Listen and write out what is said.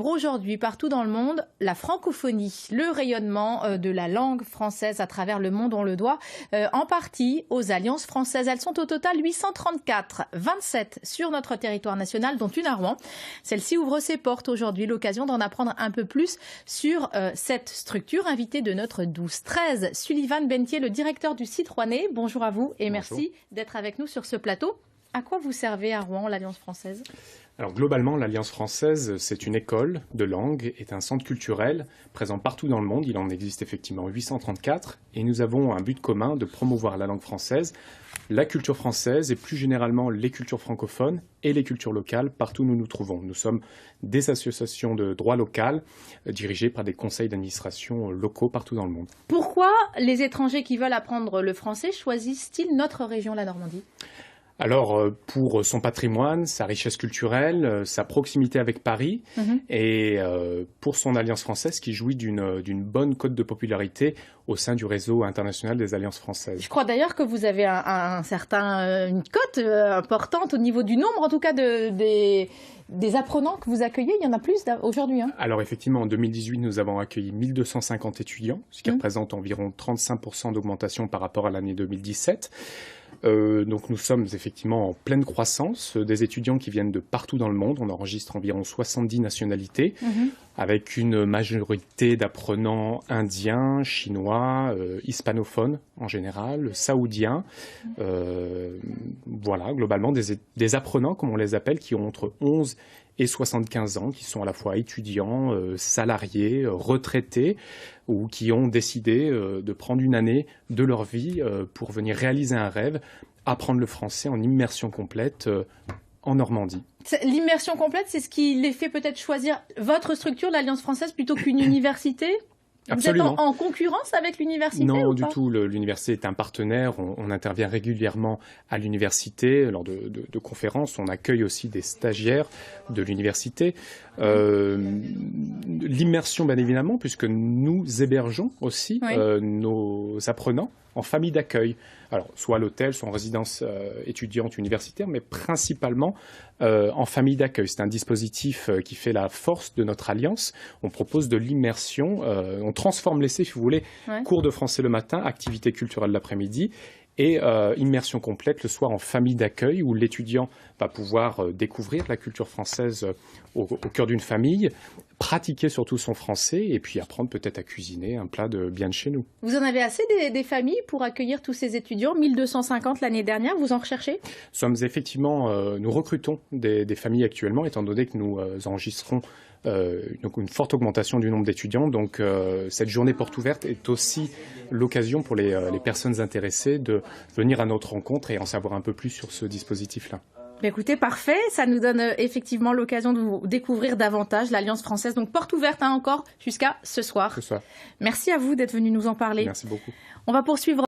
Aujourd'hui, partout dans le monde, la francophonie, le rayonnement de la langue française à travers le monde, on le doit en partie aux alliances françaises. Elles sont au total 834, 27 sur notre territoire national, dont une à Rouen. Celle-ci ouvre ses portes aujourd'hui, l'occasion d'en apprendre un peu plus sur cette structure. Invité de notre 12-13, Sullivan Bentier, le directeur du site rouennais. Bonjour à vous et merci d'être avec nous sur ce plateau. À quoi vous servez à Rouen, l'Alliance française ? Alors globalement, l'Alliance française, c'est une école de langue, est un centre culturel présent partout dans le monde. Il en existe effectivement 834 et nous avons un but commun de promouvoir la langue française, la culture française et plus généralement les cultures francophones et les cultures locales partout où nous nous trouvons. Nous sommes des associations de droit local dirigées par des conseils d'administration locaux partout dans le monde. Pourquoi les étrangers qui veulent apprendre le français choisissent-ils notre région, la Normandie ? Alors, pour son patrimoine, sa richesse culturelle, sa proximité avec Paris, et pour son Alliance française qui jouit d'une bonne cote de popularité au sein du réseau international des Alliances françaises. Je crois d'ailleurs que vous avez une cote importante au niveau du nombre, en tout cas, des apprenants que vous accueillez. Il y en a plus aujourd'hui. Alors effectivement, en 2018, nous avons accueilli 1250 étudiants, ce qui représente environ 35% d'augmentation par rapport à l'année 2017. Donc nous sommes effectivement en pleine croissance, des étudiants qui viennent de partout dans le monde. On enregistre environ 70 nationalités, avec une majorité d'apprenants indiens, chinois, hispanophones en général, saoudiens. Voilà, globalement des apprenants, comme on les appelle, qui ont entre 11 et 75 ans, qui sont à la fois étudiants, salariés, retraités, ou qui ont décidé de prendre une année de leur vie pour venir réaliser un rêve, apprendre le français en immersion complète en Normandie. L'immersion complète, c'est ce qui les fait peut-être choisir votre structure, l'Alliance française, plutôt qu'une université ? Absolument. Vous êtes en concurrence avec l'université ? Non, ou du pas ? tout. L'université est un partenaire. On intervient régulièrement à l'université lors de conférences. On accueille aussi des stagiaires de l'université. L'immersion, bien évidemment, puisque nous hébergeons aussi nos apprenants en famille d'accueil. Alors, soit à l'hôtel, soit en résidence étudiante universitaire, mais principalement en famille d'accueil. C'est un dispositif qui fait la force de notre alliance. On propose de l'immersion. On transforme l'essai, si vous voulez, cours de français le matin, activité culturelle l'après-midi, et immersion complète le soir en famille d'accueil où l'étudiant va pouvoir découvrir la culture française au cœur d'une famille, pratiquer surtout son français et puis apprendre peut-être à cuisiner un plat bien de chez nous. Vous en avez assez des familles pour accueillir tous ces étudiants, 1250 l'année dernière, vous en recherchez ? Nous recrutons des familles actuellement, étant donné que nous enregistrons donc une forte augmentation du nombre d'étudiants. Donc cette journée porte ouverte est aussi l'occasion pour les personnes intéressées de venir à notre rencontre et en savoir un peu plus sur ce dispositif-là. Écoutez, parfait, ça nous donne effectivement l'occasion de vous découvrir davantage l'Alliance française. Donc porte ouverte encore jusqu'à ce soir. Merci à vous d'être venu nous en parler. Merci beaucoup. On va poursuivre.